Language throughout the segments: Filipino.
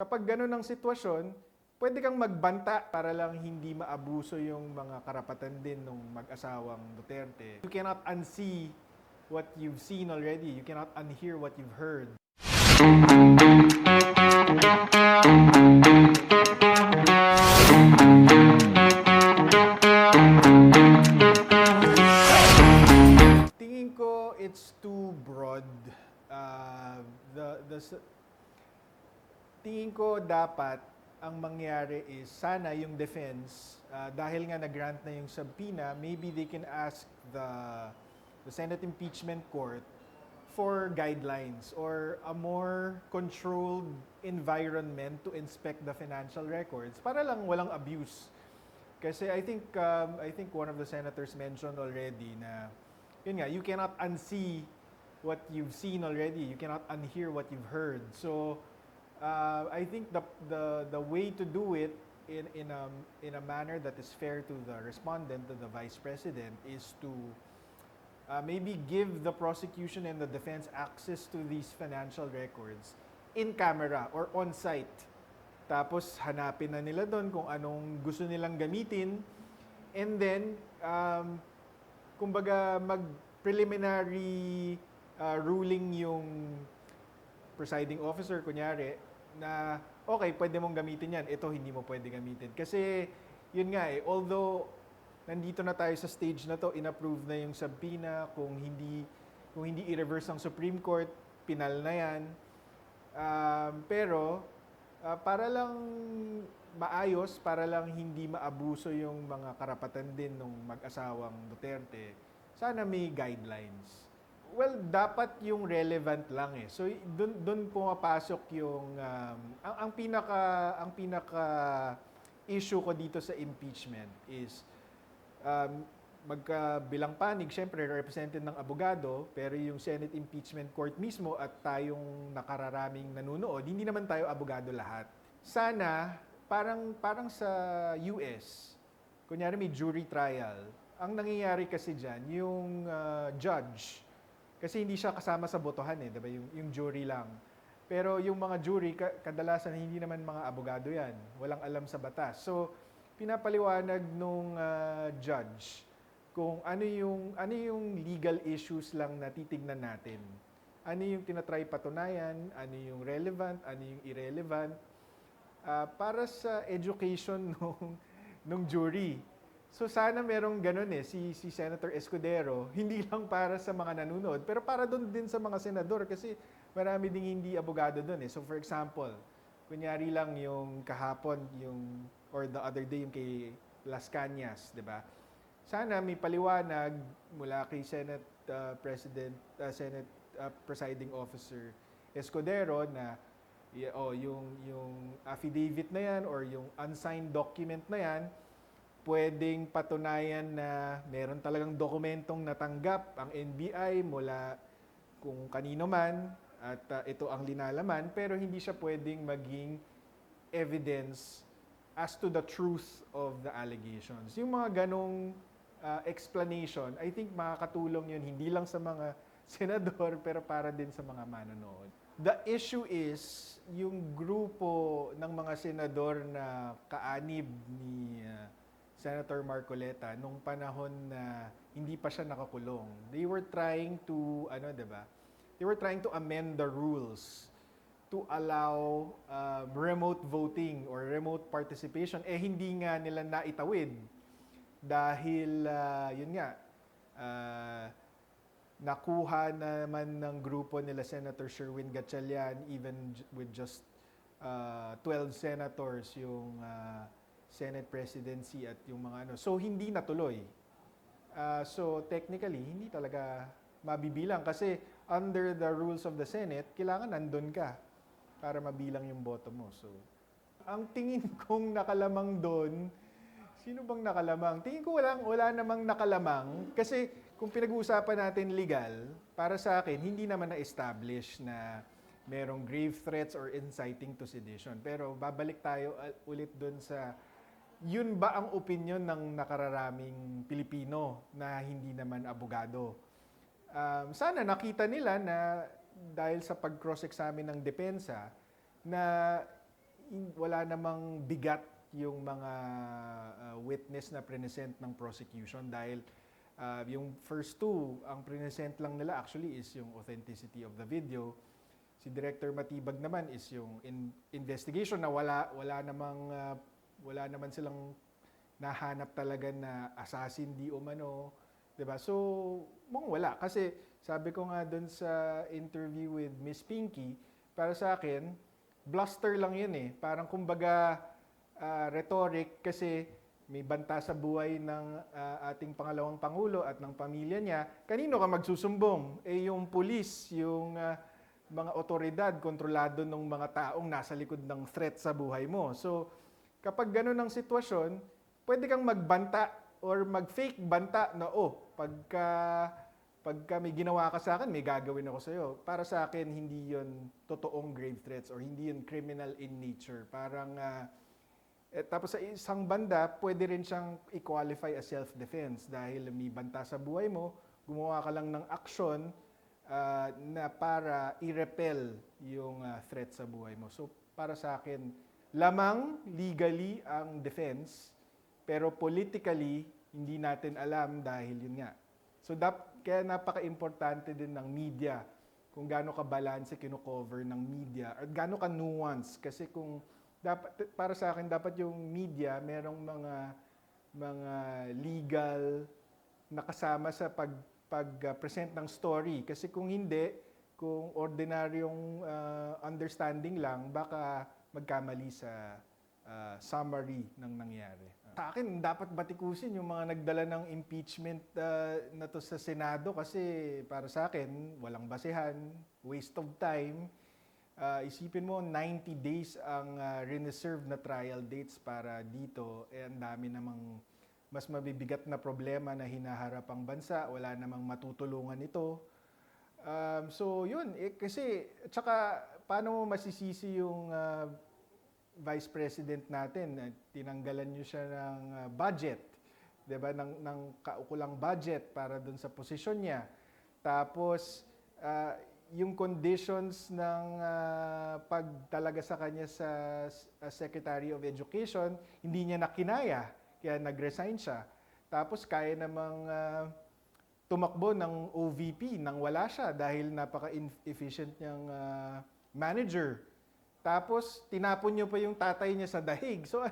Kapag ganun ang sitwasyon, pwede kang magbanta para lang hindi maabuso yung mga karapatan din ng mag-asawang Duterte. You cannot unsee what you've seen already. You cannot unhear what you've heard. Tingin ko it's too broad. Uh, tingin ko dapat ang mangyari is sana yung defense, dahil nga nag-grant na yung subpoena, maybe they can ask the Senate Impeachment Court for guidelines or a more controlled environment to inspect the financial records para lang walang abuse. Kasi I think one of the senators mentioned already na yun nga, you cannot unsee what you've seen already. You cannot unhear what you've heard. So I think the way to do it in a manner that is fair to the respondent, to the vice president, is to maybe give the prosecution and the defense access to these financial records in camera or on site. Tapos hanapin na nila doon kung anong gusto nilang gamitin. And then, kumbaga mag-preliminary ruling yung presiding officer, kunyari, na okay, pwede mong gamitin yan. Ito, hindi mo pwede gamitin. Kasi, yun nga although nandito na tayo sa stage na to, inapprove na yung subpoena, kung hindi i-reverse ng Supreme Court, pinal na yan. Pero, para lang maayos, para lang hindi maabuso yung mga karapatan din ng mag-asawang Duterte, sana may guidelines. Well, dapat yung relevant lang eh. So doon pumapasok yung ang pinaka issue ko dito sa impeachment is magkabilang panig, syempre represented ng abogado, pero yung Senate Impeachment Court mismo at tayong nakararaming nanunood, hindi naman tayo abogado lahat. Sana parang sa US, kunyari may jury trial, ang nangyayari kasi diyan yung judge, kasi hindi siya kasama sa botohan eh, 'di ba? Yung jury lang. Pero yung mga jury kadalasan hindi naman mga abogado 'yan. Walang alam sa batas. So pinapaliwanag nung judge kung ano yung legal issues lang na titignan natin. Ano yung tinatry patunayan, ano yung relevant, ano yung irrelevant, para sa education nung jury. So sana merong ganun eh, si Senator Escudero, hindi lang para sa mga nanonood, pero para doon din sa mga senador kasi marami ding hindi abogado doon eh. So for example, kunyari lang yung kahapon, or the other day yung kay Las Cañas, di ba? Sana may paliwanag mula kay Senate Presiding Officer Escudero na yung affidavit na yan or yung unsigned document na yan, pwedeng patunayan na meron talagang dokumentong natanggap ang NBI mula kung kanino man at ito ang linalaman, pero hindi siya pwedeng maging evidence as to the truth of the allegations. Yung mga ganong explanation, I think makakatulong yun hindi lang sa mga senador pero para din sa mga manonood. The issue is yung grupo ng mga senador na kaanib ni Senator Marcoleta nung panahon na hindi pa siya nakakulong. They were trying to They were trying to amend the rules to allow remote voting or remote participation. Hindi nga nila naitawid dahil yun nga nakuha naman ng grupo nila Senator Sherwin Gatchalian even with just 12 senators yung Senate presidency at yung mga ano. So, hindi natuloy. So, technically, hindi talaga mabibilang kasi under the rules of the Senate, kailangan nandun ka para mabilang yung boto mo. So, ang tingin kong nakalamang doon, sino bang nakalamang? Tingin ko wala namang nakalamang kasi kung pinag-uusapan natin legal, para sa akin, hindi naman na-establish na merong grave threats or inciting to sedition. Pero babalik tayo ulit doon sa yun ba ang opinion ng nakararaming Pilipino na hindi naman abogado? Sana nakita nila na dahil sa pag-cross-examine ng depensa na wala namang bigat yung mga witness na present ng prosecution dahil yung first two, ang present lang nila actually is yung authenticity of the video. Si Director Matibag naman is yung investigation na wala naman silang nahanap talaga na assassin di umano, 'di ba? So, wala kasi sabi ko nga doon sa interview with Miss Pinky, para sa akin, bluster lang 'yun eh. Parang kumbaga rhetoric kasi may banta sa buhay ng ating pangalawang pangulo at ng pamilya niya. Kanino ka magsusumbong? Eh yung pulis, yung mga otoridad, kontrolado ng mga taong nasa likod ng threat sa buhay mo. So, kapag gano'n ang sitwasyon, pwede kang magbanta or mag-fake banta na, pagka may ginawa ka sa akin, may gagawin ako sa'yo. Para sa akin, hindi yon totoong grave threats or hindi yon criminal in nature. Parang, tapos sa isang banda, pwede rin siyang i-qualify as self-defense dahil may banta sa buhay mo, gumawa ka lang ng aksyon na para i-repel yung threat sa buhay mo. So, para sa akin, lamang legally ang defense, pero politically, hindi natin alam dahil yun nga. So, kaya napaka-importante din ng media kung gaano ka-balance kino-cover ng media at gaano ka-nuance. Kasi kung para sa akin, dapat yung media merong mga legal na kasama sa pag-present ng story. Kasi kung hindi, kung ordinaryong understanding lang, baka magkamali sa summary ng nangyari. Sa akin, dapat batikusin yung mga nagdala ng impeachment na to sa Senado kasi para sa akin, walang basehan, waste of time. Isipin mo, 90 days ang reserve na trial dates para dito. Ang dami namang mas mabibigat na problema na hinaharap ang bansa. Wala namang matutulungan ito. So yun, kasi tsaka paano mo masisisi yung Vice President natin? Tinanggalan niyo siya ng budget, 'di ba? Ng kaukulang budget para dun sa posisyon niya. Tapos yung conditions ng pagtalaga sa kanya sa Secretary of Education, hindi niya nakinaya, kaya nag-resign siya. Tapos kaya namang tumakbo ng OVP nang wala siya dahil napaka-efficient niyang manager. Tapos tinapon niyo pa yung tatay niya sa dahig. So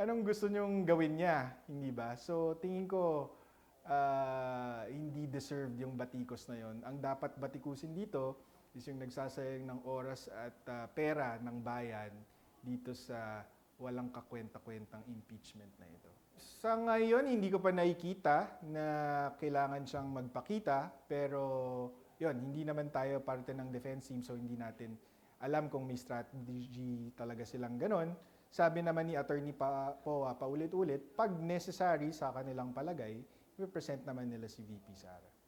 anong gusto niyong gawin niya, hindi ba? So tingin ko hindi deserved yung batikos na yon. Ang dapat batikusin dito is yung nagsasayang ng oras at pera ng bayan dito sa walang kakwenta-kwentang impeachment na ito. Sa ngayon, hindi ko pa nakikita na kailangan siyang magpakita, pero yon, hindi naman tayo parte ng defense team, so hindi natin alam kung may strategy talaga silang ganon. Sabi naman ni Attorney Poa paulit-ulit, pag necessary sa kanilang palagay, represent naman nila si VP Sara.